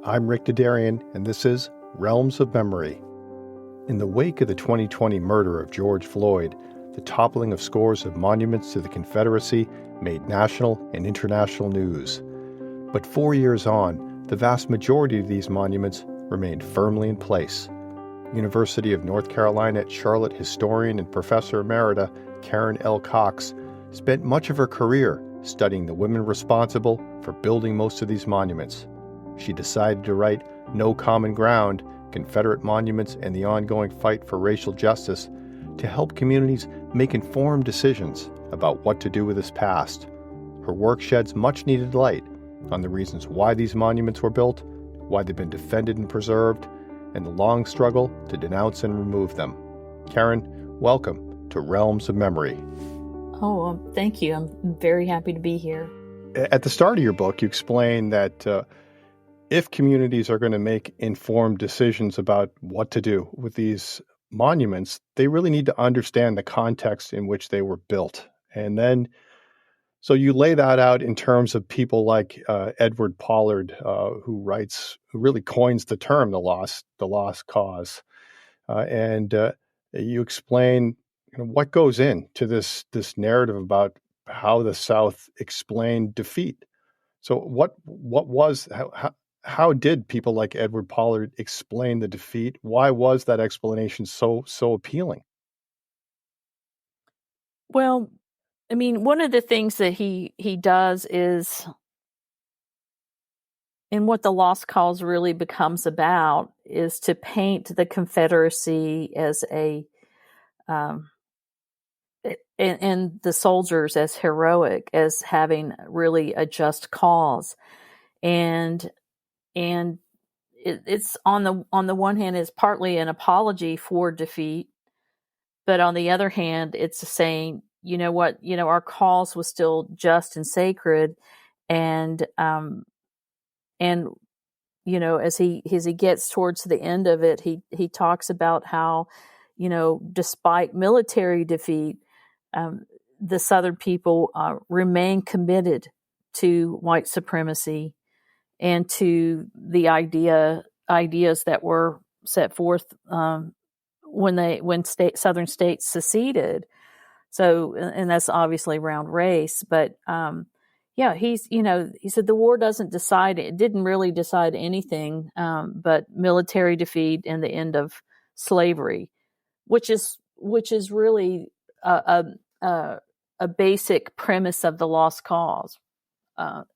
I'm Rick Dadarian, and this is Realms of Memory. In the wake of the 2020 murder of George Floyd, the toppling of scores of monuments to the Confederacy made national and international news. But 4 years on, the vast majority of these monuments remained firmly in place. University of North Carolina at Charlotte historian and professor emerita Karen L. Cox spent much of her career studying the women responsible for building most of these monuments. She decided to write No Common Ground, Confederate Monuments and the Ongoing Fight for Racial Justice to help communities make informed decisions about what to do with this past. Her work sheds much needed light on the reasons why these monuments were built, why they've been defended and preserved, and the long struggle to denounce and remove them. Karen, welcome to Realms of Memory. Oh, thank you. I'm very happy to be here. At the start of your book, you explain that if communities are going to make informed decisions about what to do with these monuments, they really need to understand the context in which they were built. And then, so you lay that out in terms of people like Edward Pollard, who really coins the term the lost cause, and you explain what goes into this narrative about how the South explained defeat. So how did people like Edward Pollard explain the defeat? Why was that explanation so appealing? Well, I mean, one of the things that he does is, and what the lost cause really becomes about, is to paint the Confederacy as and the soldiers as heroic, as having really a just cause, and it's on the one hand is partly an apology for defeat, but on the other hand, it's saying, you know what, our cause was still just and sacred, and as he gets towards the end of it, he talks about how, despite military defeat, the Southern people remain committed to white supremacy and to the ideas that were set forth when Southern states seceded. So, and that's obviously around race, but he said the war didn't really decide anything but military defeat and the end of slavery, which is really a basic premise of the lost cause.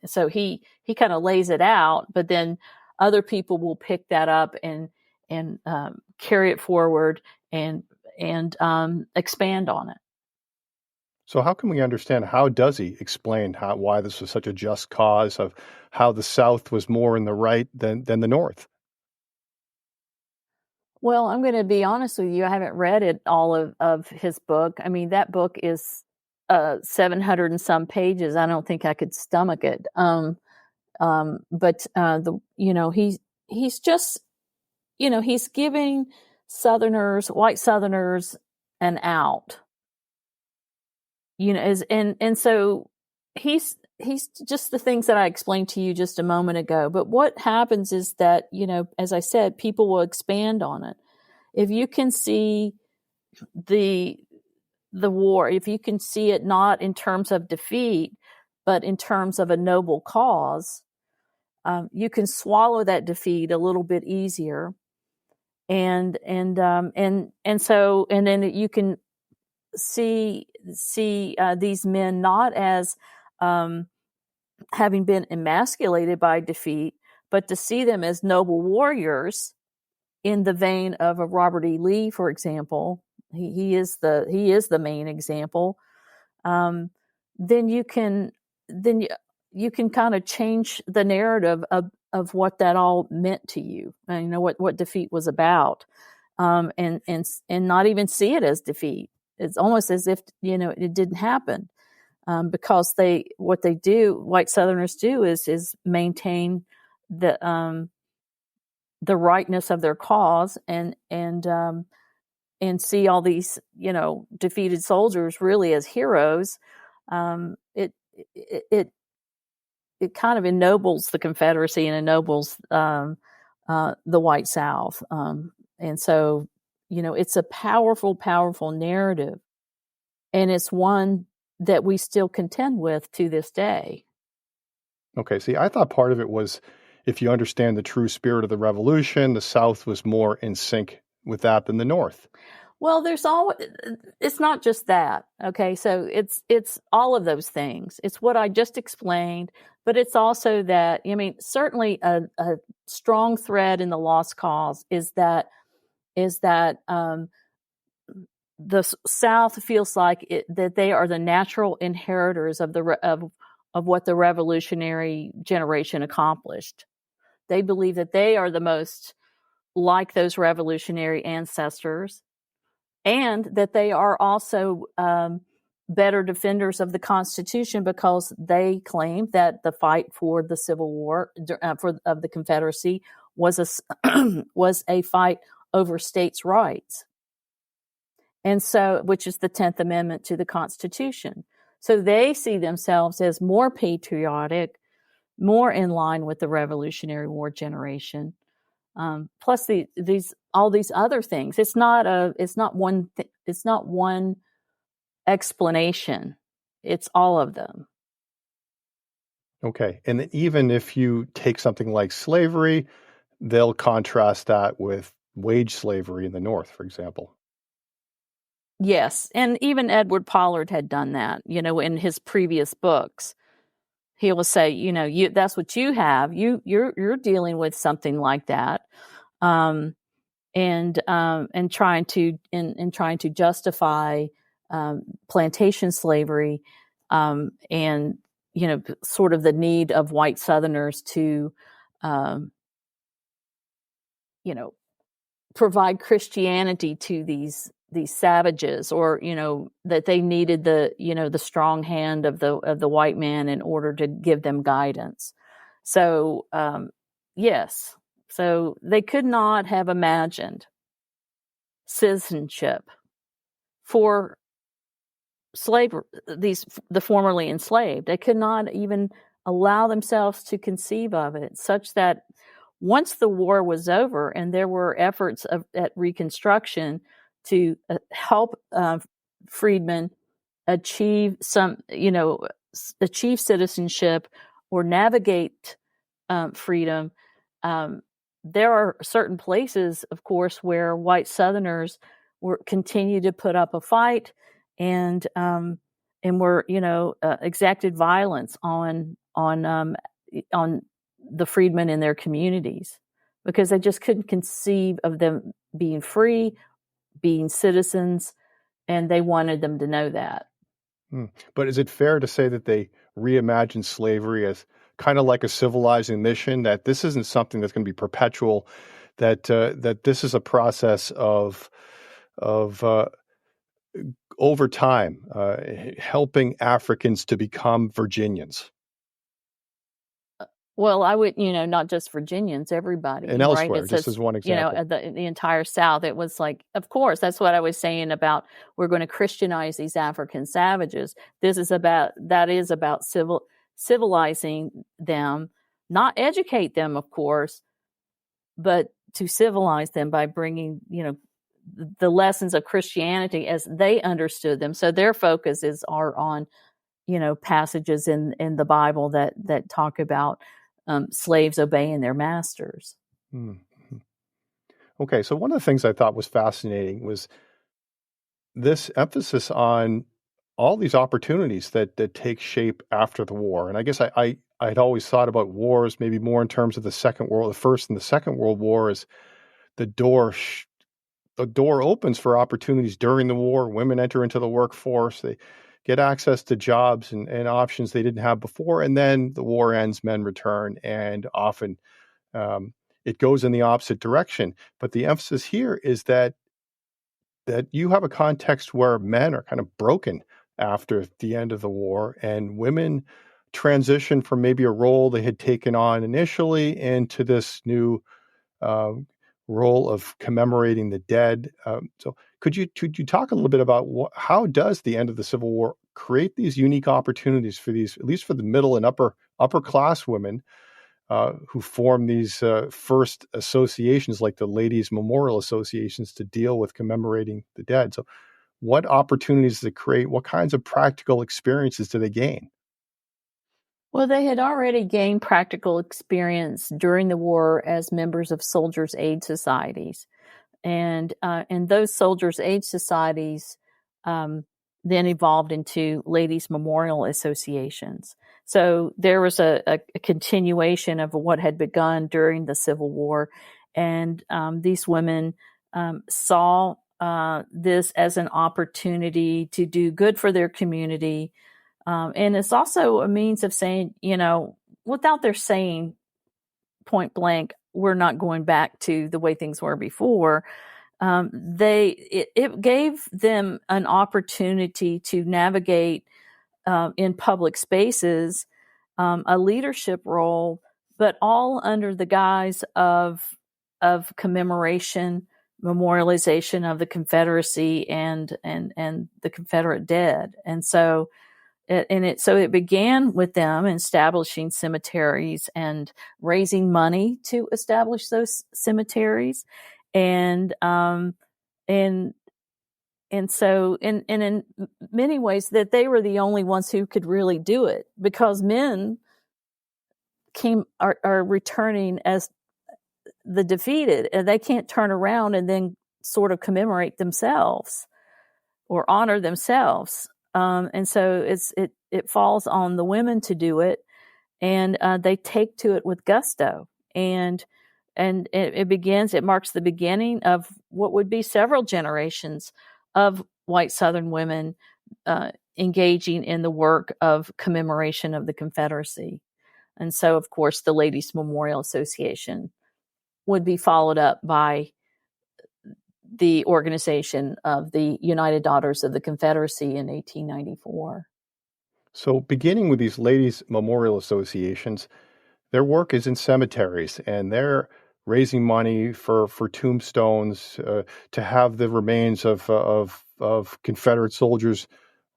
So he kind of lays it out, but then other people will pick that up and carry it forward and expand on it. So how can we understand, how does he explain why this was such a just cause, of how the South was more in the right than the North? Well, I'm going to be honest with you. I haven't read all of his book. I mean, that book is 700 and some pages. I don't think I could stomach it. But he's just, he's giving white Southerners an out. So he's just the things that I explained to you just a moment ago. But what happens is that, as I said, people will expand on it. If you can see the war, if you can see it not in terms of defeat, but in terms of a noble cause, you can swallow that defeat a little bit easier. And then you can see these men not as having been emasculated by defeat, but to see them as noble warriors in the vein of a Robert E. Lee, for example. He is the main example. Then you can kind of change the narrative of what that all meant to you, and what defeat was about, and not even see it as defeat. It's almost as if it didn't happen, because white Southerners do is maintain the rightness of their cause and see all these defeated soldiers really as heroes. it kind of ennobles the Confederacy and ennobles the white South. And so, it's a powerful, powerful narrative. And it's one that we still contend with to this day. Okay, see, I thought part of it was if you understand the true spirit of the Revolution, the South was more in sync with that than the North. Well, it's not just that. Okay. So it's all of those things. It's what I just explained, but it's also that, certainly a strong thread in the lost cause is that the South feels like that they are the natural inheritors of of what the revolutionary generation accomplished. They believe that they are the most like those revolutionary ancestors, and that they are also better defenders of the Constitution because they claim that the fight for the Civil War of the Confederacy was a fight over states' rights, and so which is the 10th Amendment to the Constitution. So they see themselves as more patriotic, more in line with the Revolutionary War generation. Plus all these other things. It's not one explanation. It's all of them. Okay. And even if you take something like slavery, they'll contrast that with wage slavery in the North, for example. Yes. And even Edward Pollard had done that, in his previous books. He will say, that's what you have. You're dealing with something like that. And trying to justify plantation slavery, and sort of the need of white Southerners to provide Christianity to these savages, or that they needed the strong hand of the white man in order to give them guidance. So yes. So they could not have imagined citizenship for the formerly enslaved. They could not even allow themselves to conceive of it, such that once the war was over and there were efforts at Reconstruction to help freedmen achieve achieve citizenship or navigate freedom, there are certain places, of course, where white Southerners continue to put up a fight and were exacted violence on the freedmen in their communities, because they just couldn't conceive of them being free, being citizens, and they wanted them to know that. But is it fair to say that they reimagined slavery as kind of like a civilizing mission, that this isn't something that's going to be perpetual, that this is a process of over time helping Africans to become Virginians? Well, I would, not just Virginians, everybody. And elsewhere, right? just as one example. The entire South. It was like, of course, that's what I was saying about we're going to Christianize these African savages. That is about civilizing them, not educate them, of course, but to civilize them by bringing, the lessons of Christianity as they understood them. So their focus are on, passages in the Bible that talk about slaves obeying their masters. Mm-hmm. Okay, so one of the things I thought was fascinating was this emphasis on all these opportunities that take shape after the war. And I guess I'd always thought about wars maybe more in terms of the First and the Second World War as the door opens for opportunities during the war. Women enter into the workforce. They get access to jobs and options they didn't have before. And then the war ends, men return, and often it goes in the opposite direction. But the emphasis here is that you have a context where men are kind of broken after the end of the war, and women transition from maybe a role they had taken on initially into this new role of commemorating the dead. So could you talk a little bit about how does the end of the Civil War create these unique opportunities for these, at least for the middle and upper upper class women who form these first associations, like the Ladies Memorial Associations, to deal with commemorating the dead. So, what opportunities does it create? What kinds of practical experiences do they gain? Well, they had already gained practical experience during the war as members of soldiers' aid societies. And those soldiers' aid societies then evolved into ladies' memorial associations. So there was a continuation of what had begun during the Civil War, and these women saw this as an opportunity to do good for their community. And it's also a means of saying, without their saying point blank, we're not going back to the way things were before. It gave them an opportunity to navigate in public spaces a leadership role, but all under the guise of commemoration, memorialization of the Confederacy and the Confederate dead. And so it began with them establishing cemeteries and raising money to establish those cemeteries, and and so in many ways that they were the only ones who could really do it, because men are returning as the defeated, and they can't turn around and then sort of commemorate themselves or honor themselves. And so it falls on the women to do it, and they take to it with gusto. And it marks the beginning of what would be several generations of white Southern women engaging in the work of commemoration of the Confederacy. And so, of course, the Ladies Memorial Association would be followed up by the organization of the United Daughters of the Confederacy in 1894. So, beginning with these ladies' memorial associations, their work is in cemeteries, and they're raising money for tombstones to have the remains of Confederate soldiers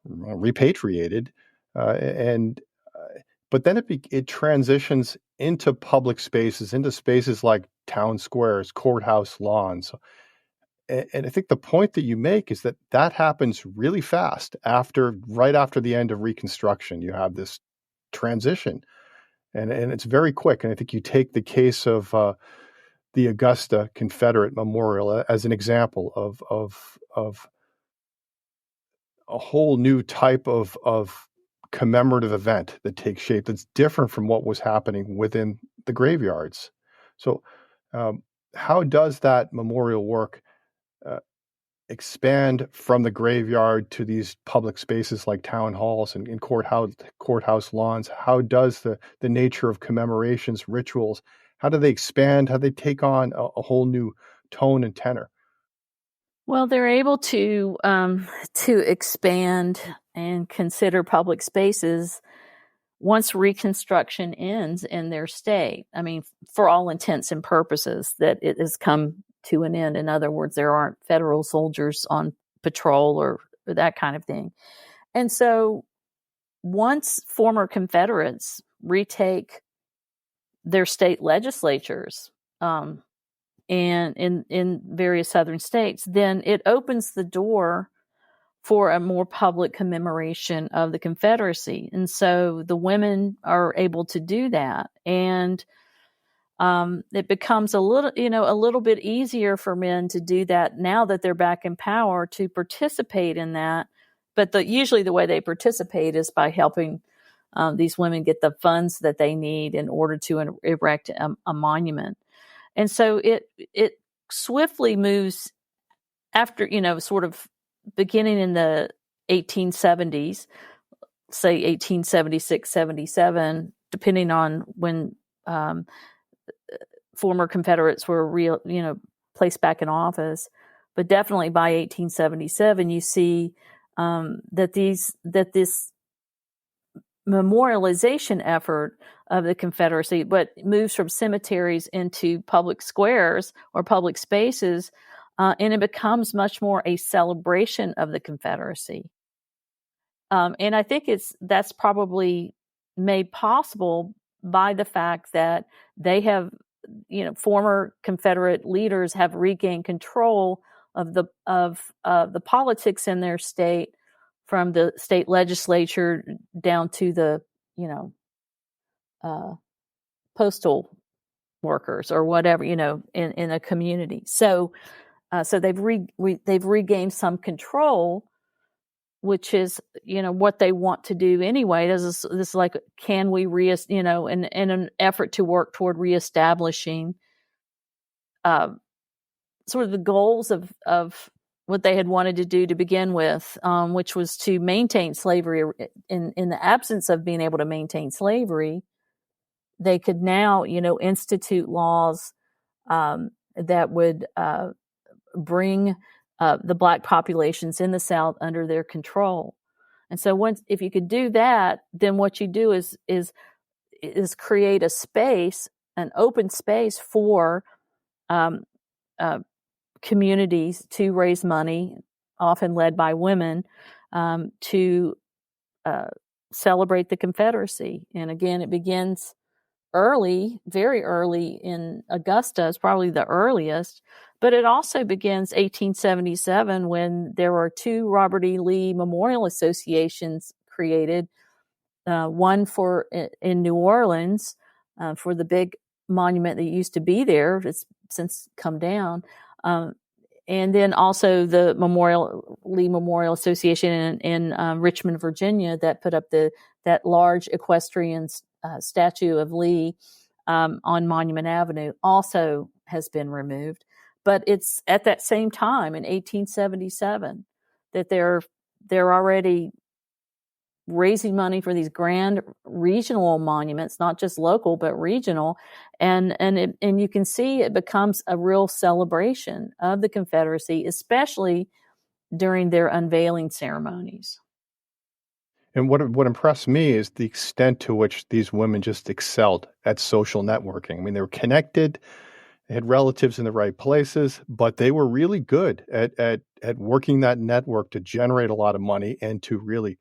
repatriated, and but then it transitions into public spaces, into spaces like town squares, courthouse lawns. And I think the point that you make is that happens really fast right after the end of Reconstruction. You have this transition, and it's very quick. And I think you take the case of the Augusta Confederate Memorial as an example of a whole new type of commemorative event that takes shape that's different from what was happening within the graveyards. So, how does that memorial work expand from the graveyard to these public spaces like town halls and courthouse lawns? How does the nature of commemorations, rituals, how do they expand? How do they take on a whole new tone and tenor? Well, they're able to expand and consider public spaces once Reconstruction ends in their state. I mean, for all intents and purposes, that it has come to an end. In other words, there aren't federal soldiers on patrol or that kind of thing. And so once former Confederates retake their state legislatures, and in various southern states, then it opens the door for a more public commemoration of the Confederacy. And so the women are able to do that. And it becomes a little bit easier for men to do that now that they're back in power, to participate in that. But usually the way they participate is by helping these women get the funds that they need in order to erect a monument. And so it swiftly moves after, sort of beginning in the 1870s, say 1876, 77, depending on when former Confederates were placed back in office. But definitely by 1877, you see that this memorialization effort of the Confederacy, but moves from cemeteries into public squares or public spaces, and it becomes much more a celebration of the Confederacy. And I think that's probably made possible by the fact that they have, former Confederate leaders have regained control of the politics in their state, from the state legislature down to the, you know, uh, postal workers or whatever, in a community. So they've regained some control, which is, what they want to do anyway. This is like, can we in an effort to work toward reestablishing sort of the goals of what they had wanted to do to begin with, which was to maintain slavery. In the absence of being able to maintain slavery, they could now, institute laws that would bring the Black populations in the South under their control. And so if you could do that, then what you do is create a space, an open space for um, communities to raise money, often led by women, to celebrate the Confederacy. And again, it begins early, very early in Augusta is probably the earliest, but it also begins 1877 when there were two Robert E. Lee Memorial Associations created, one in New Orleans for the big monument that used to be there. It's since come down. And then also the Lee Memorial Association in Richmond, Virginia, that put up that large equestrian statue of Lee on Monument Avenue, also has been removed. But it's at that same time in 1877 that they're already raising money for these grand regional monuments, not just local but regional, and you can see it becomes a real celebration of the Confederacy, especially during their unveiling ceremonies. And what impressed me is the extent to which these women just excelled at social networking. I mean, they were connected, they had relatives in the right places, but they were really good at working that network to generate a lot of money and to really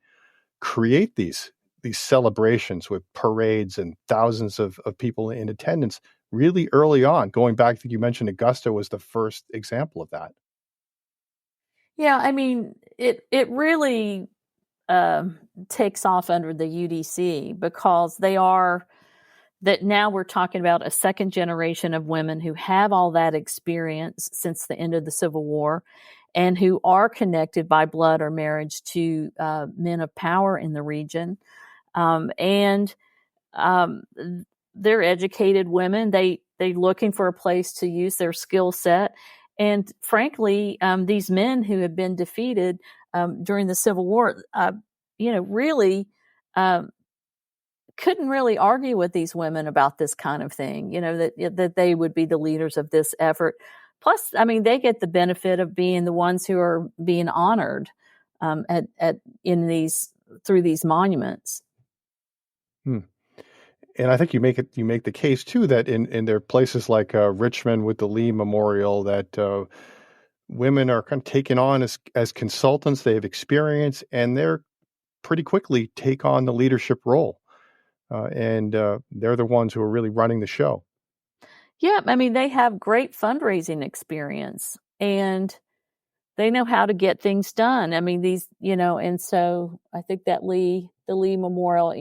create these celebrations with parades and thousands of people in attendance really early on. Going back, I think you mentioned Augusta was the first example of that. Yeah, I mean, it really takes off under the UDC because that now we're talking about a second generation of women who have all that experience since the end of the Civil War and who are connected by blood or marriage to men of power in the region. And they're educated women. They're looking for a place to use their skill set. And frankly, these men who have been defeated during the Civil War, really couldn't really argue with these women about this kind of thing, that they would be the leaders of this effort. Plus, I mean, they get the benefit of being the ones who are being honored through these monuments. And I think you make the case too that in there are places like Richmond with the Lee Memorial that women are kind of taken on as consultants. They have experience, and they're pretty quickly take on the leadership role, and they're the ones who are really running the show. Yeah, I mean, they have great fundraising experience, and they know how to get things done. I mean, and so I think that the Lee Memorial,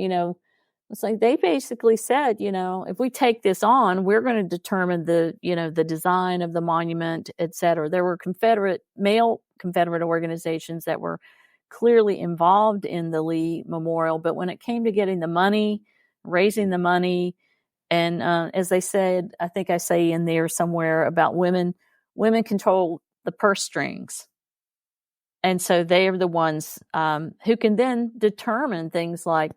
it's like they basically said, if we take this on, we're going to determine the design of the monument, et cetera. There were male Confederate organizations that were clearly involved in the Lee Memorial, but when it came to getting the money, raising the money, and as they said, I think I say in there somewhere about women control the purse strings. And so they are the ones who can then determine things like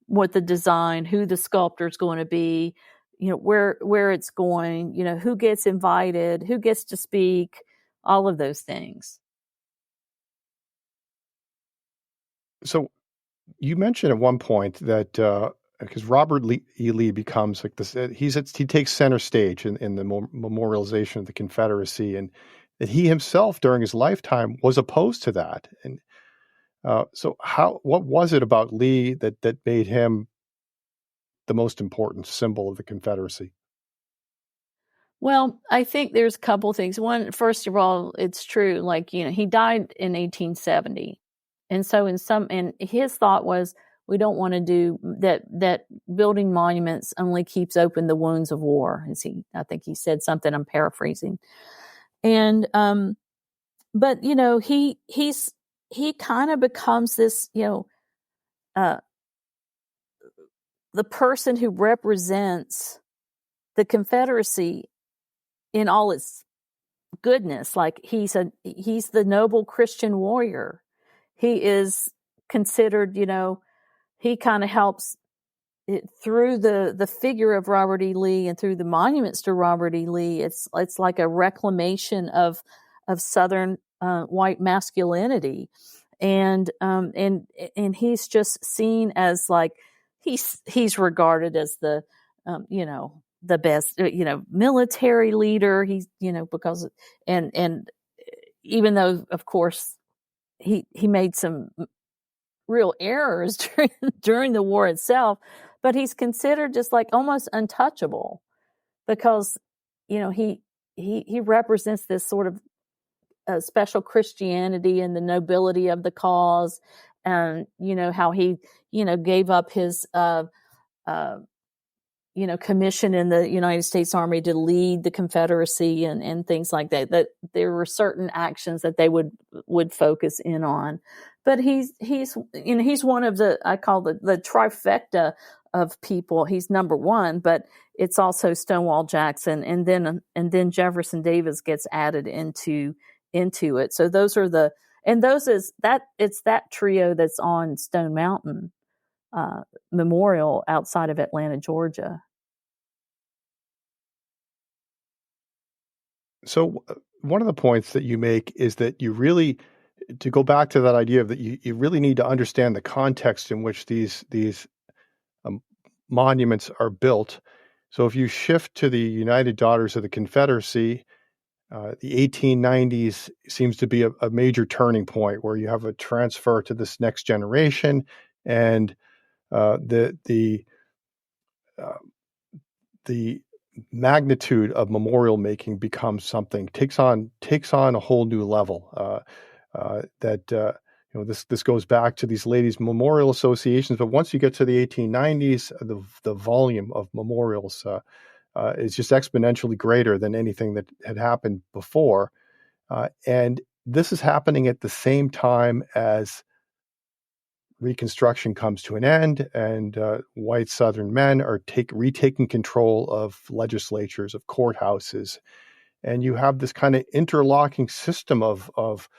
what the design, who the sculptor is going to be, where it's going, who gets invited, who gets to speak, all of those things. So you mentioned at one point that because Robert E. Lee becomes like this, he takes center stage in the memorialization of the Confederacy, and that he himself during his lifetime was opposed to that. And so what was it about Lee that made him the most important symbol of the Confederacy? Well, I think there's a couple of things. One, first of all, it's true. Like, he died in 1870. And so and his thought was, we don't want to do that building monuments only keeps open the wounds of war. I think he said something, I'm paraphrasing. And, but, he kind of becomes this, the person who represents the Confederacy in all its goodness. Like, he's the noble Christian warrior. He is considered, he kind of helps through the figure of Robert E. Lee and through the monuments to Robert E. Lee. It's like a reclamation of Southern white masculinity, and he's just seen as like he's regarded as the the best military leader. He's because and even though of course he made some real errors during the war itself, but he's considered just like almost untouchable because he represents this sort of special Christianity and the nobility of the cause, and how he gave up his commission in the United States Army to lead the Confederacy and things like that. That there were certain actions that they would focus in on. But he's one of the, I call the trifecta of people. He's number one, but it's also Stonewall Jackson, and then Jefferson Davis gets added into it. So it's that trio that's on Stone Mountain Memorial outside of Atlanta, Georgia. So one of the points that you make is that you really, to go back to that idea of that you really need to understand the context in which these monuments are built. So if you shift to the United Daughters of the Confederacy, the 1890s seems to be a major turning point where you have a transfer to this next generation, and the magnitude of memorial making becomes something takes on a whole new level. This goes back to these ladies' memorial associations, but once you get to the 1890s, the volume of memorials is just exponentially greater than anything that had happened before, and this is happening at the same time as Reconstruction comes to an end, and white Southern men are retaking control of legislatures, of courthouses, and you have this kind of interlocking system of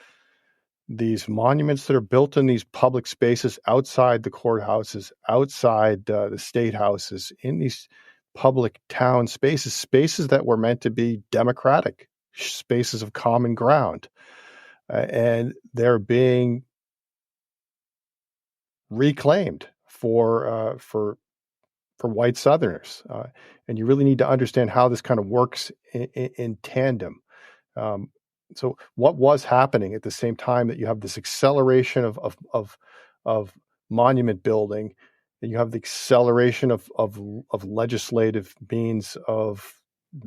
these monuments that are built in these public spaces outside the courthouses, outside the state houses, in these public town spaces that were meant to be democratic, spaces of common ground, and they're being reclaimed for white Southerners, and you really need to understand how this kind of works in tandem. So, what was happening at the same time that you have this acceleration of monument building, and you have the acceleration of legislative means of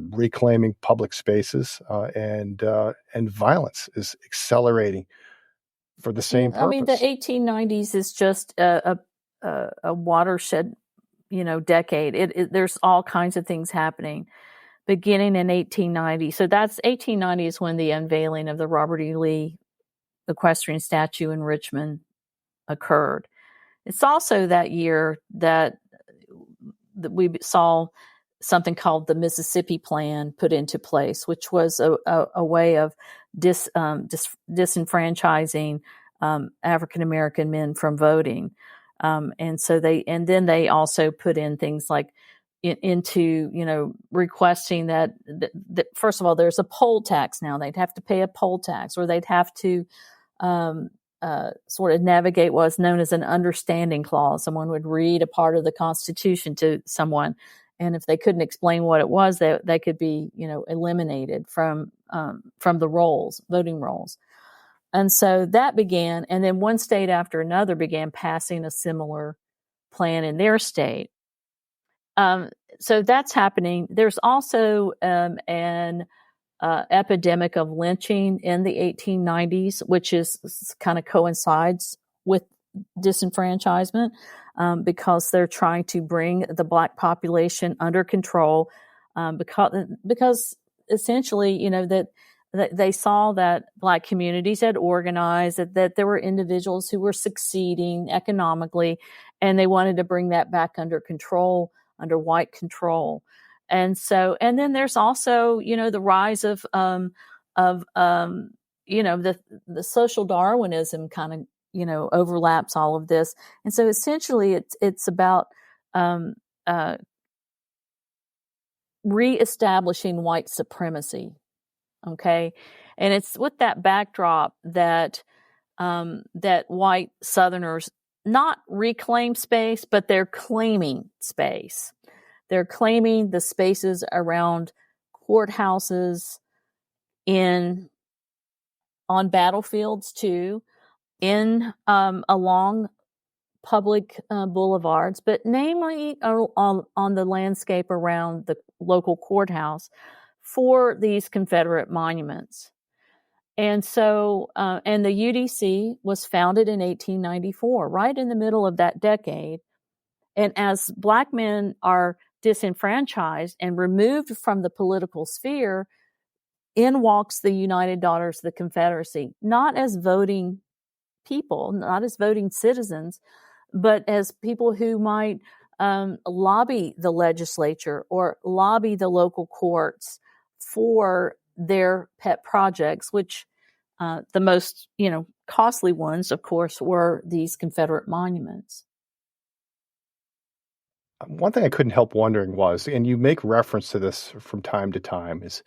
reclaiming public spaces, and violence is accelerating for the same purpose. I mean, the 1890s is just a watershed, decade. There's all kinds of things happening beginning in 1890. So that's 1890 is when the unveiling of the Robert E. Lee equestrian statue in Richmond occurred. It's also that year that we saw something called the Mississippi Plan put into place, which was a way of disenfranchising African American men from voting, and then they also put in things like into requesting that first of all there's a poll tax now. They'd have to pay a poll tax, or they'd have to sort of navigate what's known as an understanding clause. Someone would read a part of the Constitution to someone, and if they couldn't explain what it was, they could be, eliminated from the rolls, voting rolls. And so that began, and then one state after another began passing a similar plan in their state. so that's happening. There's also an epidemic of lynching in the 1890s, which is kind of coincides with disenfranchisement, because they're trying to bring the Black population under control, because essentially, that they saw that Black communities had organized, that there were individuals who were succeeding economically, and they wanted to bring that back under control, under white control. And then there's also, the rise of the social Darwinism kind of, overlaps all of this. And so essentially it's about, reestablishing white supremacy. Okay. And it's with that backdrop that white Southerners not reclaim space, but they're claiming space. They're claiming the spaces around courthouses, on battlefields too, along public boulevards, but namely on the landscape around the local courthouse for these Confederate monuments. And so, and the UDC was founded in 1894, right in the middle of that decade. And as Black men are disenfranchised and removed from the political sphere, in walks the United Daughters of the Confederacy, not as voting people, not as voting citizens, but as people who might lobby the legislature or lobby the local courts for their pet projects, which the most, costly ones, of course, were these Confederate monuments. One thing I couldn't help wondering was, and you make reference to this from time to time, is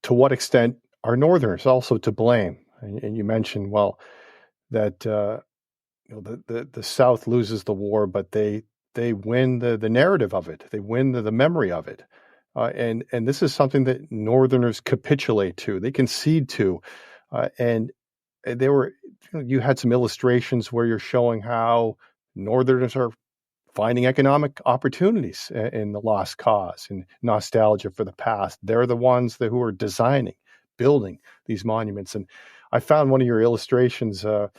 to what extent are Northerners also to blame? And you mentioned, well, that the South loses the war, but they win the narrative of it. They win the memory of it. And this is something that Northerners capitulate to. They concede to. And they were, you had some illustrations where you're showing how Northerners are finding economic opportunities in the lost cause and nostalgia for the past. They're the ones who are designing, building these monuments. And I found one of your illustrations that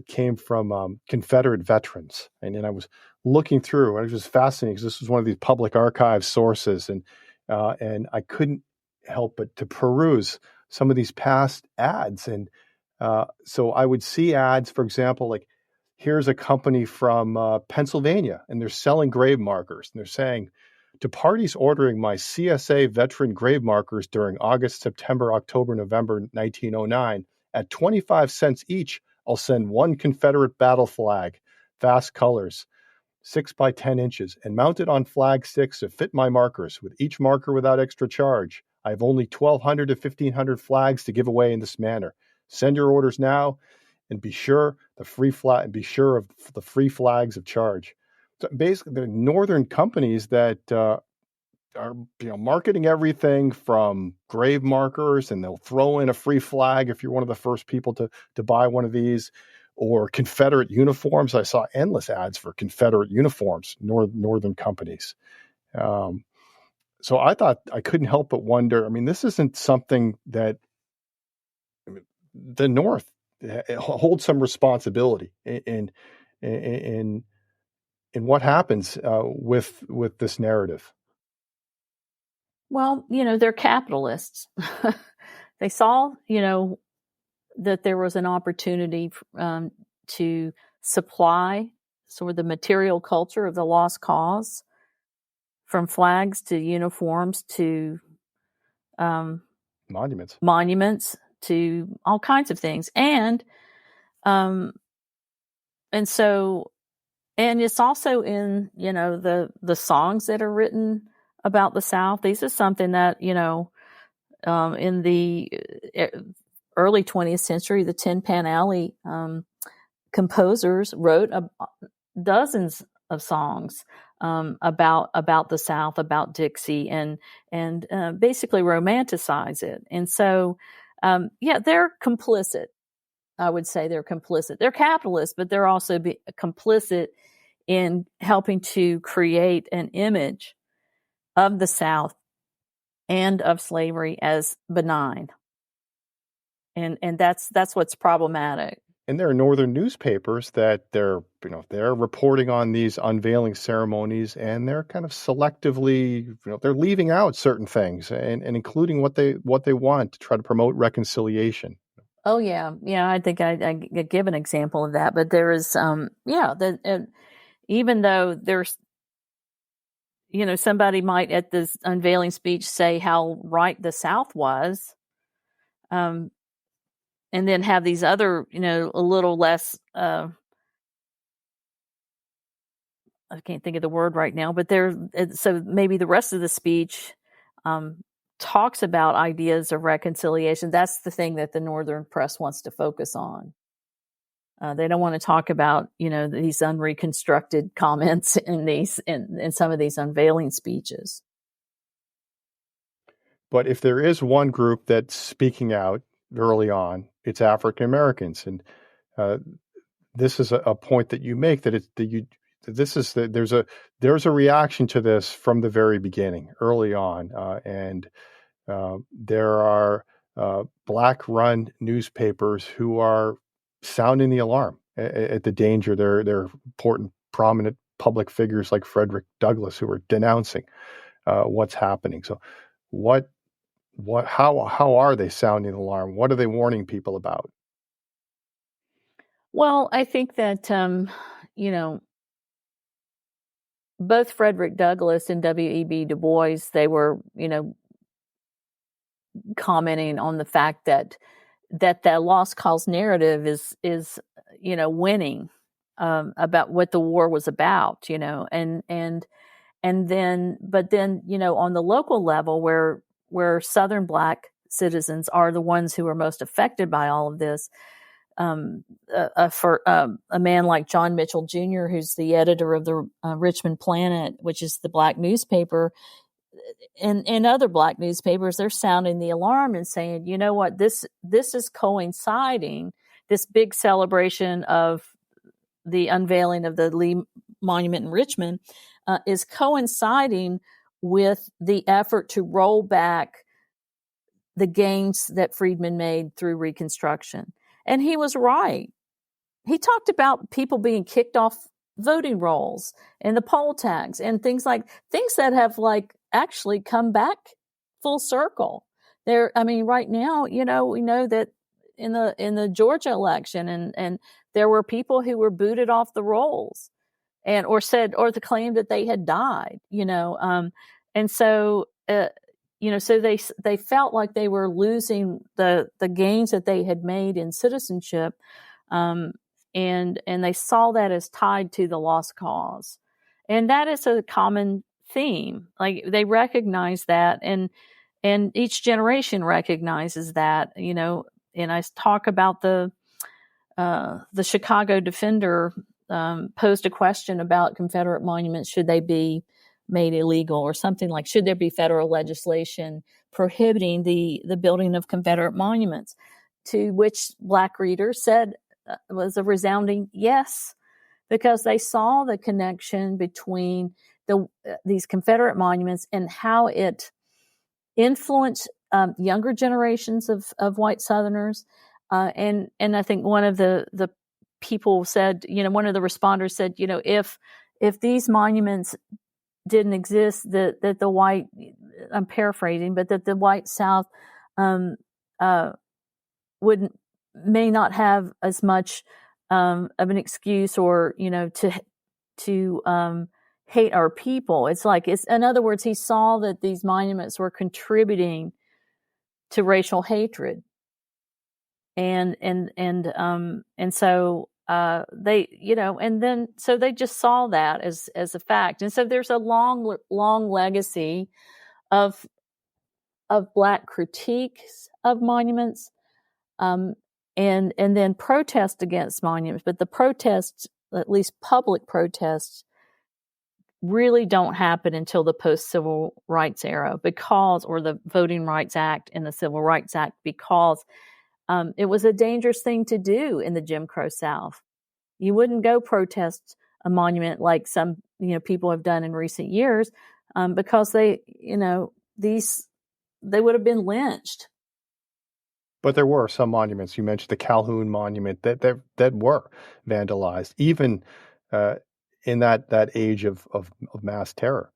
came from Confederate veterans. And I was looking through, and it was just fascinating because this was one of these public archive sources. And I couldn't help but to peruse some of these past ads. And so I would see ads, for example, like, here's a company from Pennsylvania, and they're selling grave markers. And they're saying, to parties ordering my CSA veteran grave markers during August, September, October, November 1909, at 25 cents each, I'll send one Confederate battle flag, fast colors, 6 by 10 inches, and mounted on flag sticks to fit my markers, with each marker without extra charge. I have only 1,200 to 1,500 flags to give away in this manner. Send your orders now, and be sure of the free flags of charge. So basically, they're Northern companies that are marketing everything from grave markers, and they'll throw in a free flag if you're one of the first people to buy one of these, or Confederate uniforms. I saw endless ads for Confederate uniforms, Northern companies. So I thought, I couldn't help but wonder. I mean, this isn't something that the North hold some responsibility in what happens with this narrative. Well, they're capitalists. They saw, that there was an opportunity to supply sort of the material culture of the lost cause, from flags to uniforms to monuments to all kinds of things. And so it's also in, the songs that are written about the South. These are something that, in the early 20th century, the Tin Pan Alley composers wrote dozens of songs about the South, about Dixie, and basically romanticize it. And so, they're complicit. I would say they're complicit. They're capitalists, but they're also complicit in helping to create an image of the South and of slavery as benign. And that's what's problematic. And there are northern newspapers that they're reporting on these unveiling ceremonies, and they're kind of selectively, they're leaving out certain things and including what they want to try to promote reconciliation. Oh yeah, I think I give an example of that, but there is even though there's somebody might at this unveiling speech say how right the South was, and then have these other, a little less, I can't think of the word right now, but so maybe the rest of the speech talks about ideas of reconciliation. That's the thing that the Northern press wants to focus on. They don't want to talk about, these unreconstructed comments in some of these unveiling speeches. But if there is one group that's speaking out early on, it's African Americans, and this is a point that you make, that there's a reaction to this from the very beginning, early on, and there are Black-run newspapers who are sounding the alarm at the danger. They're important, prominent public figures like Frederick Douglass who are denouncing what's happening. So, how are they sounding the alarm? What are they warning people about? Well, I think that both Frederick Douglass and W.E.B. Du Bois, they were commenting on the fact that the lost cause narrative is winning about what the war was about, and then on the local level where Southern Black citizens are the ones who are most affected by all of this. For a man like John Mitchell Jr., who's the editor of the Richmond Planet, which is the Black newspaper, and other Black newspapers, they're sounding the alarm and saying, you know what, this is coinciding, this big celebration of the unveiling of the Lee Monument in Richmond is coinciding with the effort to roll back the gains that freedmen made through Reconstruction. And he was right. He talked about people being kicked off voting rolls and the poll tax and things that have actually come back full circle. Right now, we know that in the Georgia election and there were people who were booted off the rolls or the claim that they had died, and so so they felt like they were losing the gains that they had made in citizenship, and they saw that as tied to the lost cause, and that is a common theme. Like they recognize that, and each generation recognizes that, And I talk about the Chicago Defender posed a question about Confederate monuments: should they be made illegal, or something like, should there be federal legislation prohibiting the building of Confederate monuments? To which Black readers said was a resounding yes, because they saw the connection between these Confederate monuments and how it influenced younger generations of white Southerners. And I think one of the people said, one of the responders said, if these monuments didn't exist, that the white, I'm paraphrasing, but that the white South may not have as much of an excuse or to hate our people. It's in other words, he saw that these monuments were contributing to racial hatred, and so they, and then so they just saw that as a fact. And so there's a long legacy of Black critiques of monuments, and then protest against monuments. But the protests, at least public protests, really don't happen until the post-Civil Rights era, or the Voting Rights Act and the Civil Rights Act, because it was a dangerous thing to do in the Jim Crow South. You wouldn't go protest a monument like some, people have done in recent years, because they would have been lynched. But there were some monuments. You mentioned the Calhoun Monument that were vandalized, even in that age of mass terror.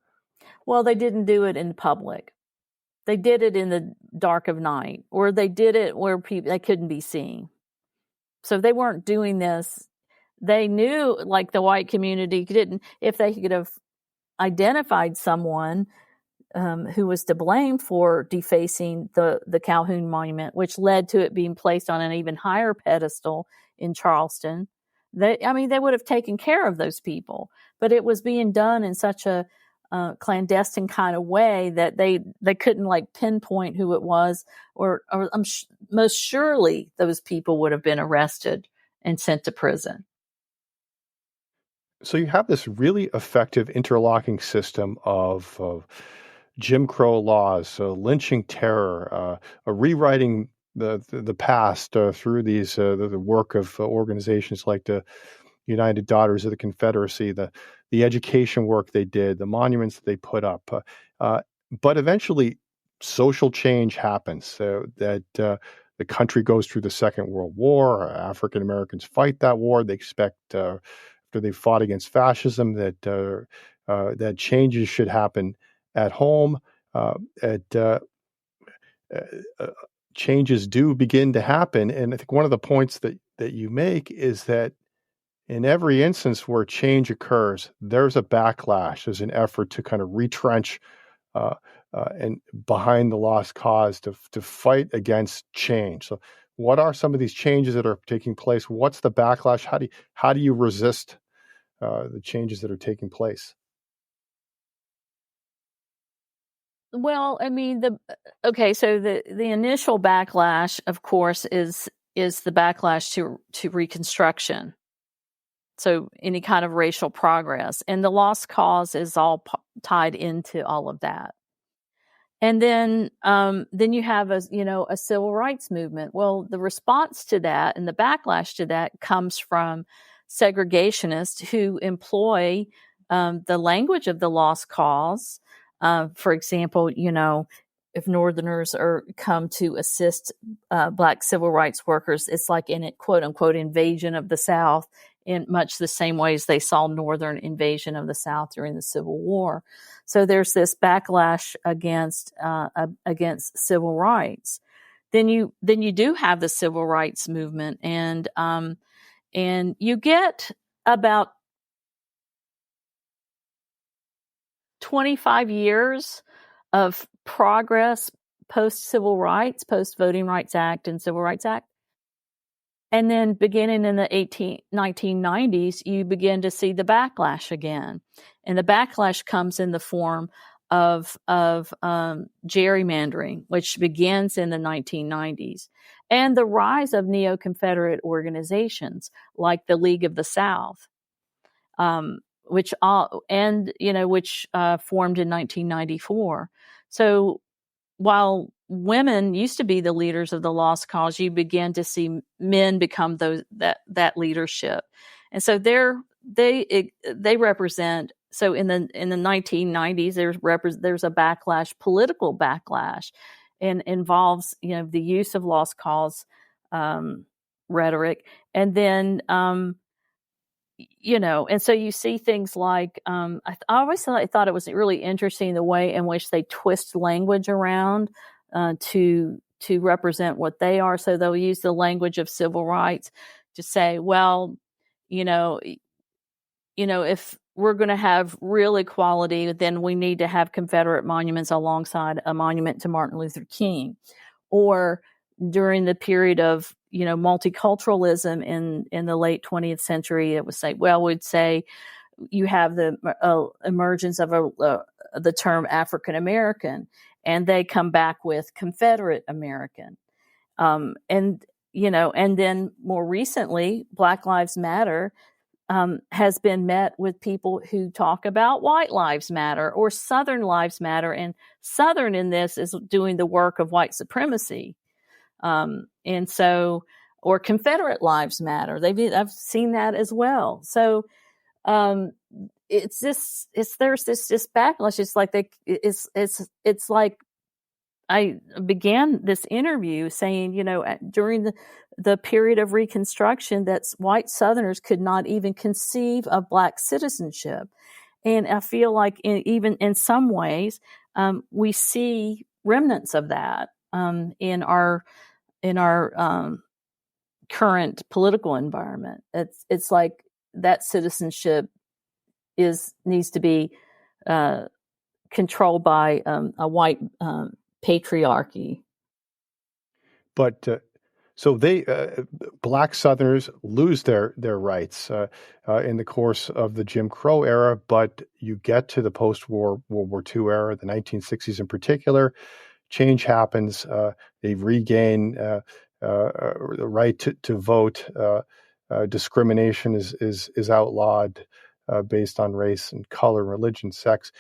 Well, they didn't do it in public. They did it in the dark of night, or they did it where they couldn't be seen. So they weren't doing this. They knew, like the white community didn't, if they could have identified someone who was to blame for defacing the Calhoun Monument, which led to it being placed on an even higher pedestal in Charleston. They would have taken care of those people, but it was being done in such a clandestine kind of way that they couldn't pinpoint who it was, or most surely those people would have been arrested and sent to prison. So you have this really effective interlocking system of Jim Crow laws, lynching terror, rewriting the past through these the work of organizations like the United Daughters of the Confederacy, the education work they did, the monuments that they put up. But eventually, social change happens. That the country goes through the Second World War. African Americans fight that war. They expect after they fought against fascism that changes should happen at home. Changes do begin to happen, and I think one of the points that you make is that in every instance where change occurs, there's a backlash. There's an effort to kind of retrench and behind the lost cause to fight against change. So, what are some of these changes that are taking place? What's the backlash? How do you resist the changes that are taking place? Well, so the initial backlash, of course, is the backlash to Reconstruction. So any kind of racial progress, and the lost cause is all tied into all of that. And then you have a civil rights movement. Well, the response to that and the backlash to that comes from segregationists who employ the language of the lost cause. For example, if Northerners come to assist Black civil rights workers, it's like in a quote unquote invasion of the South, in much the same ways they saw Northern invasion of the South during the Civil War. So there's this backlash against civil rights. Then you do have the civil rights movement, and you get about 25 years of progress post Civil Rights, post Voting Rights Act and Civil Rights Act. And then beginning in the 1990s, you begin to see the backlash again. And the backlash comes in the form of gerrymandering, which begins in the 1990s, and the rise of neo-Confederate organizations like the League of the South, which formed in 1994. So while women used to be the leaders of the lost cause, you begin to see men become that leadership, and so they represent. So in the 1990s, there's a backlash, political backlash, and involves the use of lost cause rhetoric, and then and so you see things like I always thought it was really interesting the way in which they twist language around to represent what they are. So they'll use the language of civil rights to say, well, if we're going to have real equality, then we need to have Confederate monuments alongside a monument to Martin Luther King. Or during the period of multiculturalism in the late 20th century, it would say, we'd say you have the emergence of the term African American, and they come back with Confederate American, and then more recently, Black Lives Matter has been met with people who talk about White Lives Matter or Southern Lives Matter, and Southern in this is doing the work of white supremacy. And so, or Confederate Lives Matter. I've seen that as well. So um, there's this backlash. It's like it's like I began this interview saying, during the period of Reconstruction, that white Southerners could not even conceive of Black citizenship. And I feel like even in some ways, we see remnants of that in our current political environment. It's like that citizenship needs to be controlled by a white patriarchy. But so they Black Southerners lose their rights in the course of the Jim Crow era, but you get to the post-war World War II era, the 1960s in particular. Change happens. They regain the right to vote. Discrimination is outlawed based on race and color, religion, sex,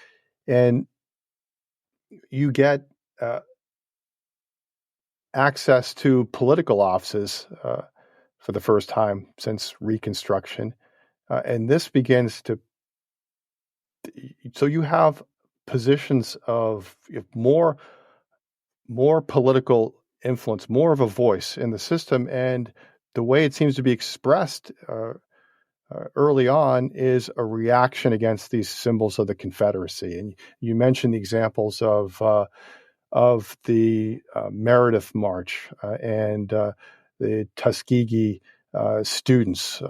and you get access to political offices for the first time since Reconstruction. And this begins so you have positions of more political influence, more of a voice in the system. And the way it seems to be expressed early on is a reaction against these symbols of the Confederacy. And you mentioned the examples of the Meredith March and the Tuskegee students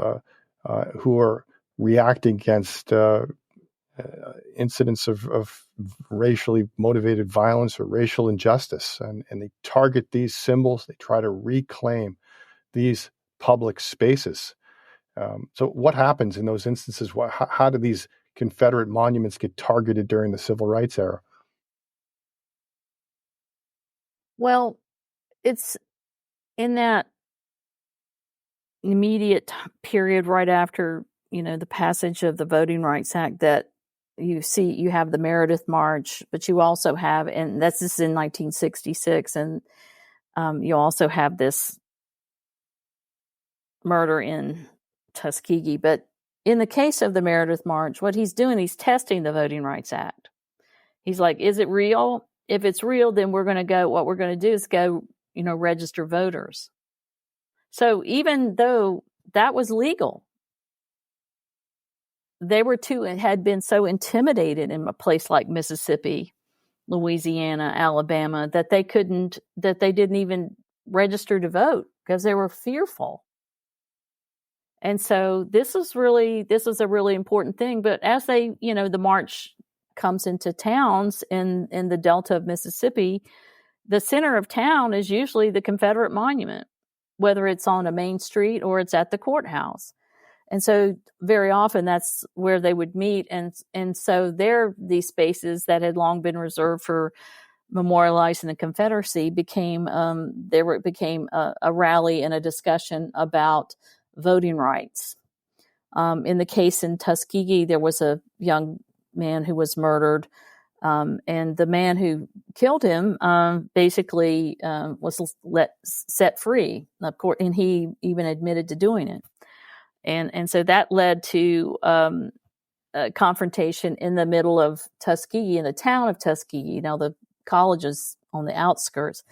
who are reacting against incidents of racially motivated violence or racial injustice. And they target these symbols. They try to reclaim these public spaces. So what happens in those instances? How do these Confederate monuments get targeted during the Civil Rights era? Well, it's in that immediate period right after, the passage of the Voting Rights Act that you have the Meredith March, but you also have, and this is in 1966, and you also have this murder in Tuskegee. But in the case of the Meredith March, what he's doing, he's testing the Voting Rights Act. He's like, is it real? If it's real, then what we're going to do is go, register voters. So even though that was legal, had been so intimidated in a place like Mississippi, Louisiana, Alabama, that they didn't even register to vote because they were fearful. And so this is a really important thing. But as the march comes into towns in the Delta of Mississippi, the center of town is usually the Confederate monument, whether it's on a main street or it's at the courthouse. And so very often that's where they would meet. And so these spaces that had long been reserved for memorializing the Confederacy became a rally and a discussion about voting rights. In the case in Tuskegee, there was a young man who was murdered, and the man who killed him basically was set free, of course, and he even admitted to doing it. And so that led to a confrontation in the middle of Tuskegee, in the town of Tuskegee. Now the college is on the outskirts,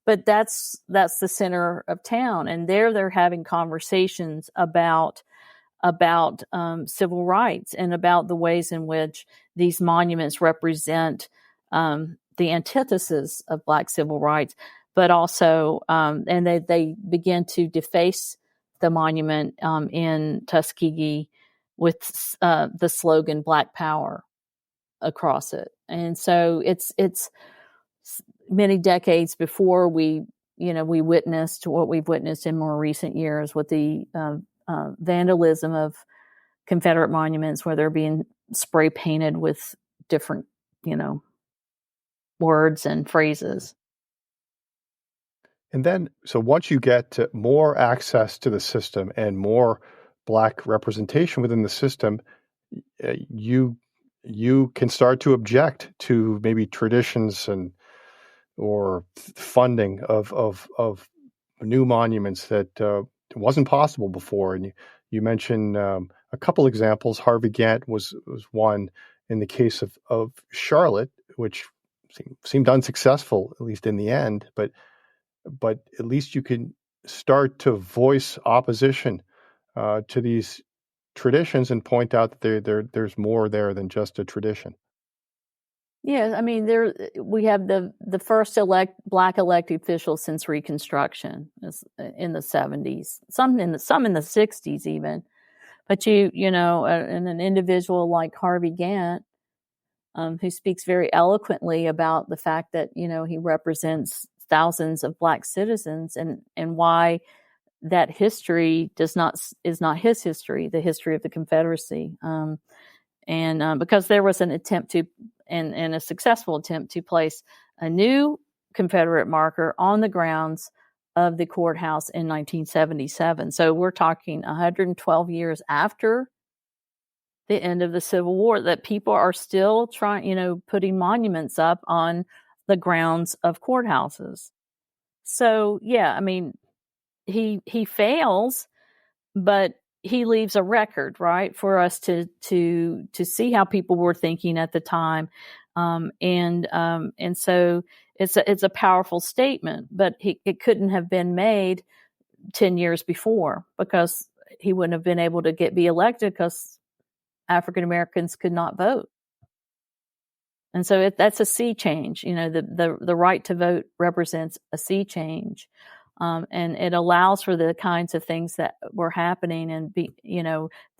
but that's the center of town, and they're having conversations about civil rights and about the ways in which these monuments represent the antithesis of Black civil rights, but also and they begin to deface the monument in Tuskegee with the slogan "Black Power" across it. And so it's many decades before we witnessed what we've witnessed in more recent years with the vandalism of Confederate monuments, where they're being spray painted with different, words and phrases. And then, so once you get more access to the system and more Black representation within the system, you can start to object to maybe traditions or funding of new monuments that wasn't possible before, and You mentioned a couple examples. Harvey Gantt was one. In the case of Charlotte, which seemed unsuccessful, at least in the end, but at least you can start to voice opposition to these traditions and point out that there's more there than just a tradition. Yeah, I mean, we have the first black elected official since Reconstruction in the 70s, some in the 60s even. But and an individual like Harvey Gantt, who speaks very eloquently about the fact that he represents thousands of black citizens, and why that history is not his history, the history of the Confederacy, and because there was an attempt to and a successful attempt to place a new Confederate marker on the grounds of the courthouse in 1977. So we're talking 112 years after the end of the Civil War, that people are still trying, putting monuments up on the grounds of courthouses. So yeah, I mean, he fails, but he leaves a record, right, for us to see how people were thinking at the time, and so it's a powerful statement, but it couldn't have been made 10 years before, because he wouldn't have been able to be elected because African Americans could not vote. And so that's a sea change. The right to vote represents a sea change. And it allows for the kinds of things that were happening, and the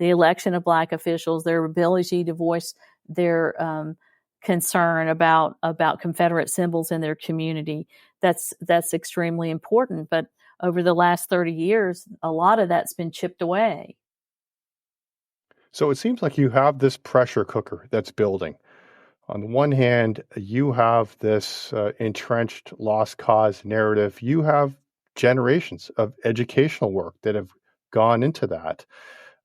election of black officials, their ability to voice their concern about Confederate symbols in their community. That's extremely important. But over the last 30 years, a lot of that's been chipped away. So it seems like you have this pressure cooker that's building. On the one hand, you have this entrenched lost cause narrative. You have generations of educational work that have gone into that.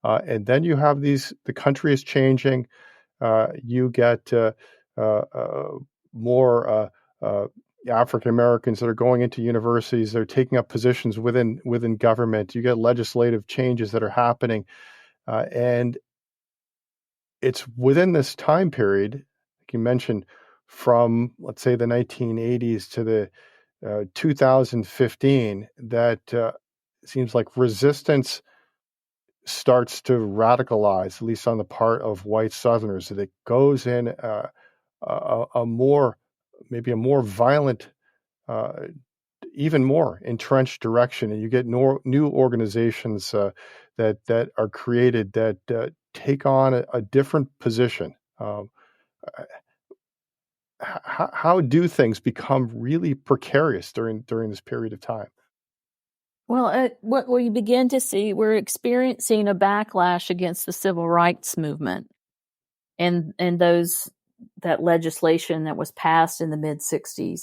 And then you have the country is changing. You get more African Americans that are going into universities. They're taking up positions within government. You get legislative changes that are happening. And it's within this time period, like you mentioned, from, let's say, the 1980s to the 2015, that seems like resistance starts to radicalize, at least on the part of white Southerners, that it goes in a more violent, even more entrenched direction, and you get new organizations that are created that take on a different position. How do things become really precarious during this period of time? Well, what we begin to see, we're experiencing a backlash against the civil rights movement and that legislation that was passed in the mid 60s,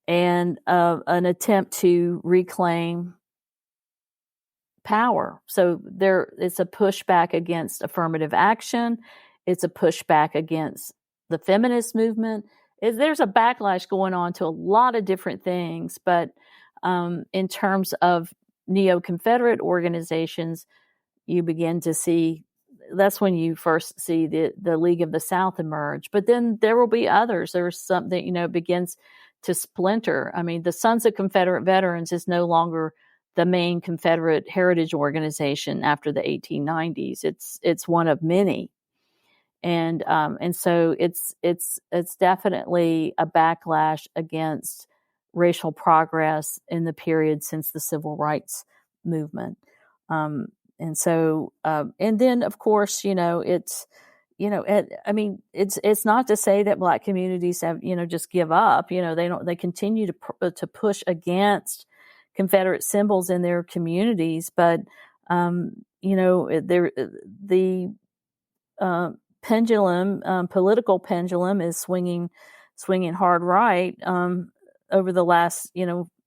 and an attempt to reclaim power. So it's a pushback against affirmative action. It's a pushback against the feminist movement. There's a backlash going on to a lot of different things, but in terms of neo-Confederate organizations, you begin to see, that's when you first see the League of the South emerge. But then there will be others. There's something, begins to splinter. I mean, the Sons of Confederate Veterans is no longer the main Confederate heritage organization after the 1890s. It's one of many. And so it's definitely a backlash against racial progress in the period since the civil rights movement. And so, and then of course, it's, it's not to say that Black communities have, just give up. They continue to push against Confederate symbols in their communities, but the political pendulum is swinging hard right over the last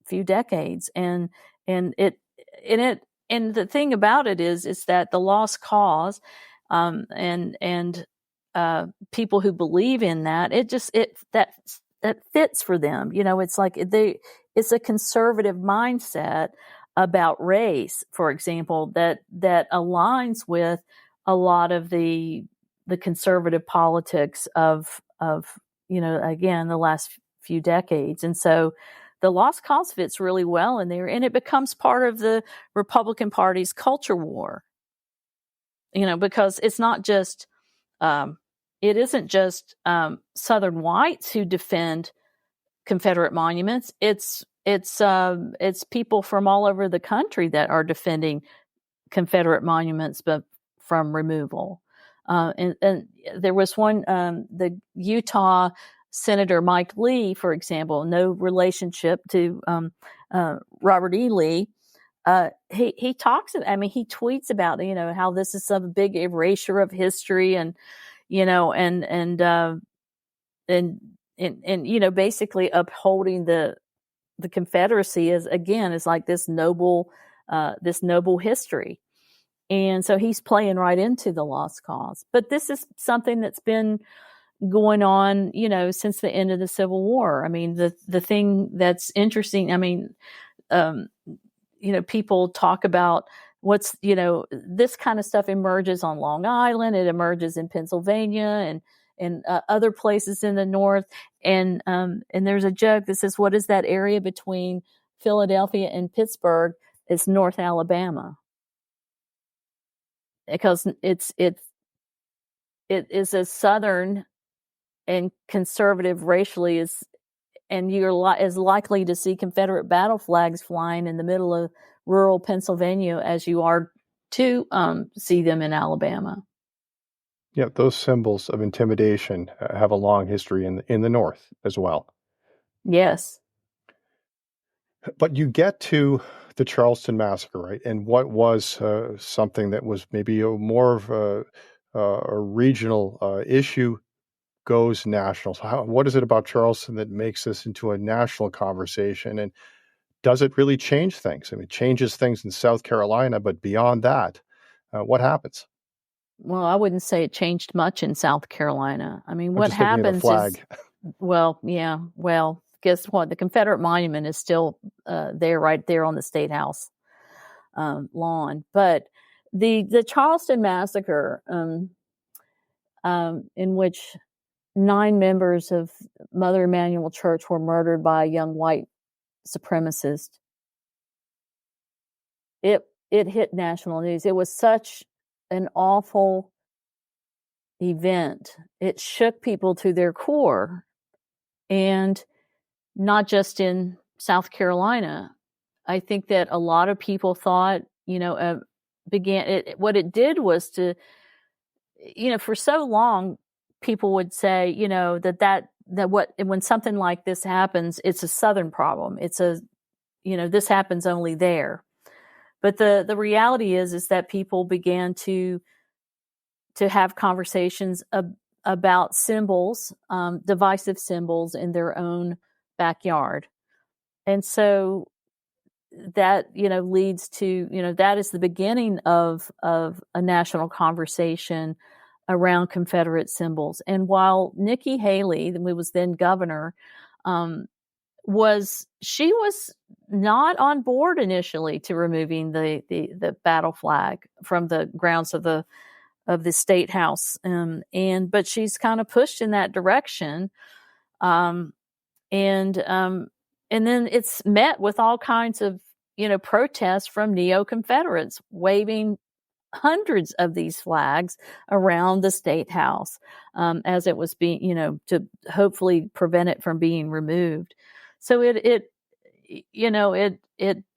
few decades, and the thing about it is that the lost cause, and people who believe in that, that fits for them. It's like it's a conservative mindset about race, for example, that aligns with a lot of the conservative politics of again, the last few decades. And so the lost cause fits really well in there, and it becomes part of the Republican Party's culture war. Because it's not just it isn't just Southern whites who defend Confederate monuments. It's people from all over the country that are defending Confederate monuments, but from removal. And there was one, the Utah Senator Mike Lee, for example, no relationship to Robert E. Lee. He talks, he tweets about, how this is some big erasure of history, and, and basically upholding the Confederacy is like this noble history. And so he's playing right into the lost cause. But this is something that's been going on, since the end of the Civil War. I mean, the thing that's interesting, people talk about this kind of stuff emerges on Long Island. It emerges in Pennsylvania and other places in the North. And there's a joke that says, what is that area between Philadelphia and Pittsburgh? It's North Alabama. Because it is as Southern and conservative racially and you're as likely to see Confederate battle flags flying in the middle of rural Pennsylvania as you are to see them in Alabama. Yeah, those symbols of intimidation have a long history in the North as well. Yes. But you get to the Charleston Massacre, right? And what was something that was maybe more of a regional issue goes national. So what is it about Charleston that makes this into a national conversation? And does it really change things? I mean, it changes things in South Carolina, but beyond that, what happens? Well, I wouldn't say it changed much in South Carolina. I mean, what happens flag. Well, guess what? The Confederate monument is still there, right there on the State House lawn. But the Charleston Massacre, in which 9 members of Mother Emanuel Church were murdered by a young white supremacist, it hit national news. It was such an awful event. It shook people to their core, and not just in South Carolina. I think that a lot of people thought, what it did was to, for so long, people would say, when something like this happens, it's a Southern problem. It's this happens only there. But the reality is that people began to have conversations about symbols, divisive symbols in their own backyard. And so that, leads to, that is the beginning of a national conversation around Confederate symbols. And while Nikki Haley, who was then governor, was not on board initially to removing the battle flag from the grounds of the State House, but she's kind of pushed in that direction, and then it's met with all kinds of protests from neo-Confederates waving hundreds of these flags around the State House as it was being, to hopefully prevent it from being removed. So it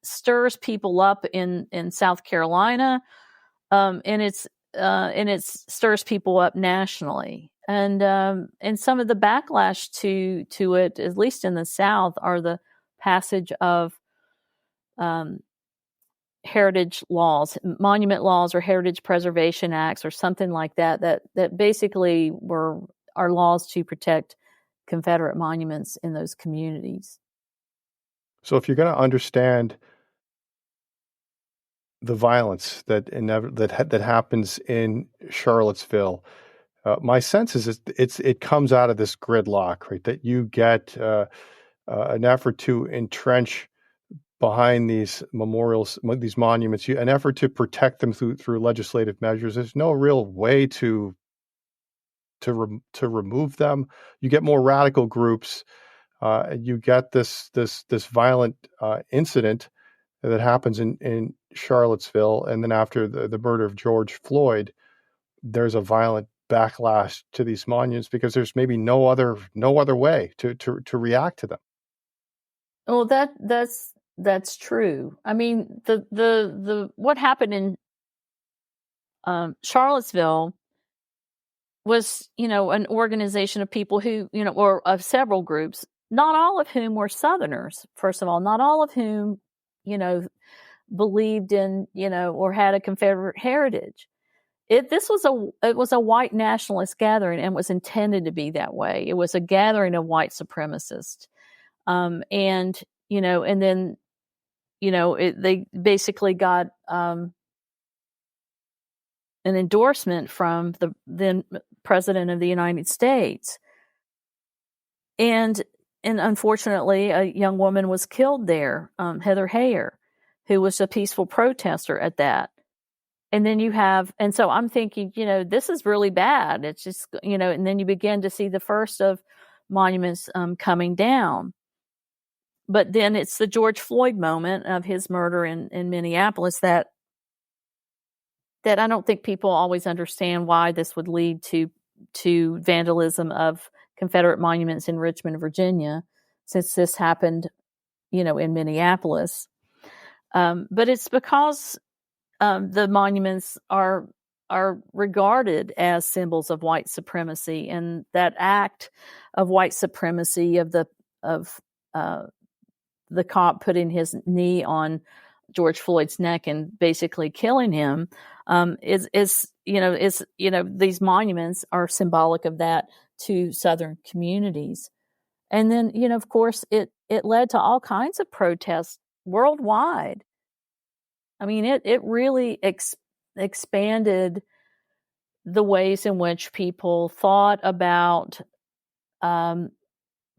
stirs people up in South Carolina, and it stirs people up nationally. And some of the backlash to it, at least in the South, are the passage of heritage laws, monument laws, or heritage preservation acts, or something like that basically are laws to protect Confederate monuments in those communities. So if you're going to understand the violence that happens in Charlottesville, my sense is it comes out of this gridlock, right? That you get an effort to entrench behind these memorials, these monuments, an effort to protect them through legislative measures. There's no real way to remove them. You get more radical groups. You get this violent incident that happens in Charlottesville, and then after the murder of George Floyd, there's a violent backlash to these monuments because there's maybe no other way to react to them. Well, that's true. I mean, the what happened in Charlottesville was, an organization of people who, or of several groups, not all of whom were Southerners. First of all, not all of whom, believed in, or had a Confederate heritage. It was a white nationalist gathering, and was intended to be that way. It was a gathering of white supremacists, and then they basically got an endorsement from the then President of the United States, and unfortunately, a young woman was killed there, Heather Heyer, who was a peaceful protester at that. And then and so I'm thinking, this is really bad. It's just, and then you begin to see the first of monuments coming down. But then it's the George Floyd moment of his murder in Minneapolis that I don't think people always understand why this would lead to vandalism of Confederate monuments in Richmond, Virginia, since this happened, in Minneapolis. But it's because the monuments are regarded as symbols of white supremacy, and that act of white supremacy of the cop putting his knee on George Floyd's neck and basically killing him is these monuments are symbolic of that to Southern communities. And then, of course, it led to all kinds of protests worldwide. I mean, it really expanded the ways in which people thought about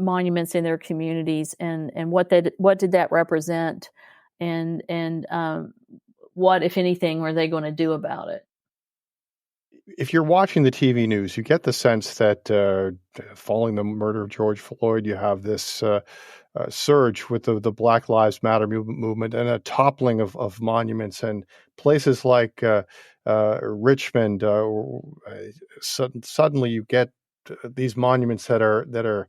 monuments in their communities, and what did that represent, and what, if anything, were they going to do about it? If you're watching the TV news, you get the sense that following the murder of George Floyd, you have this surge with the Black Lives Matter movement, and a toppling of monuments, and places like Richmond. Suddenly, you get these monuments that are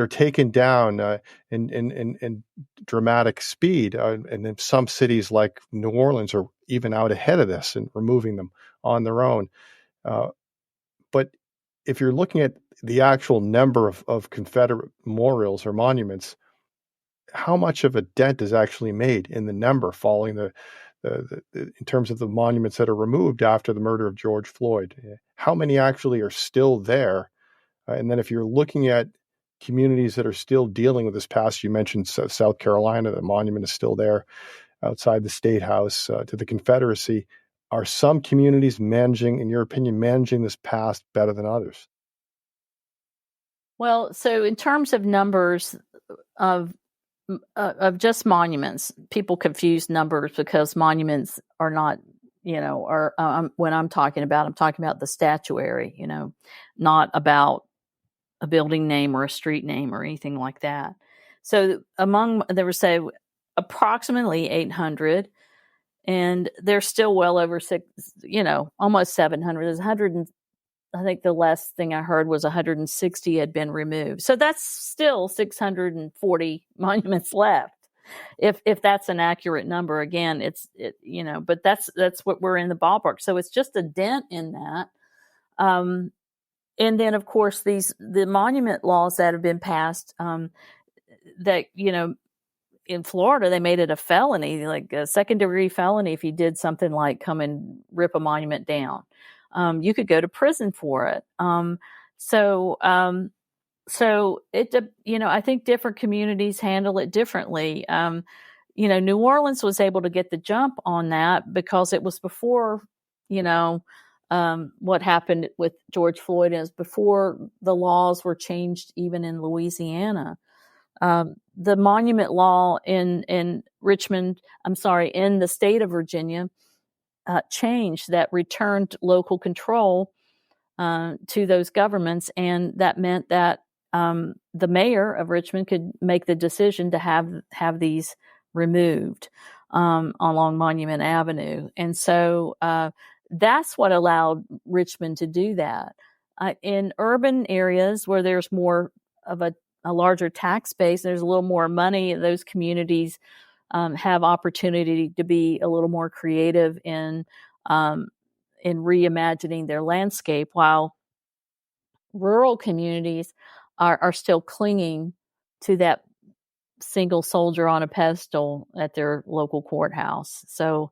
taken down in dramatic speed, and in some cities like New Orleans are even out ahead of this and removing them on their own. But if you're looking at the actual number of Confederate memorials or monuments, how much of a dent is actually made in the number following the in terms of the monuments that are removed after the murder of George Floyd? How many actually are still there? And then if you're looking at communities that are still dealing with this past, you mentioned South Carolina, the monument is still there outside the State House to the Confederacy. Are some communities managing, in your opinion, this past better than others? Well, so in terms of numbers of just monuments, people confuse numbers because monuments are not, when I'm talking about the statuary, not about a building name or a street name or anything like that. So there were, say, approximately 800. And they're still well over almost 700. There's 100, I think the last thing I heard was 160 had been removed. So that's still 640 monuments left. If that's an accurate number, again, but that's what we're in the ballpark. So it's just a dent in that. And then, of course, the monument laws that have been passed, that, in Florida, they made it a felony, like a second-degree felony, if you did something like come and rip a monument down. You could go to prison for it. So it, I think different communities handle it differently. New Orleans was able to get the jump on that because it was before, what happened with George Floyd is before the laws were changed, even in Louisiana. The monument law in Richmond, in the state of Virginia, changed that returned local control to those governments, and that meant that the mayor of Richmond could make the decision to have these removed along Monument Avenue, and so that's what allowed Richmond to do that. In urban areas where there's more of a larger tax base, there's a little more money. Those communities have opportunity to be a little more creative in reimagining their landscape, while rural communities are still clinging to that single soldier on a pedestal at their local courthouse. So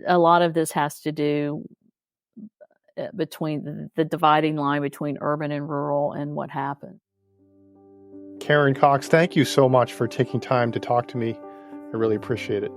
a lot of this has to do between the dividing line between urban and rural and what happened. Karen Cox, thank you so much for taking time to talk to me. I really appreciate it.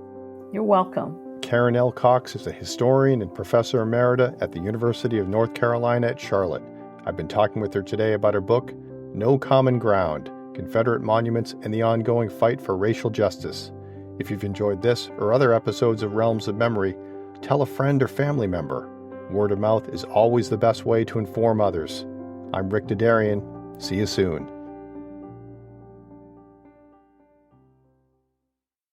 You're welcome. Karen L. Cox is a historian and professor emerita at the University of North Carolina at Charlotte. I've been talking with her today about her book, No Common Ground: Confederate Monuments and the Ongoing Fight for Racial Justice. If you've enjoyed this or other episodes of Realms of Memory, tell a friend or family member. Word of mouth is always the best way to inform others. I'm Rick Dadarian. See you soon.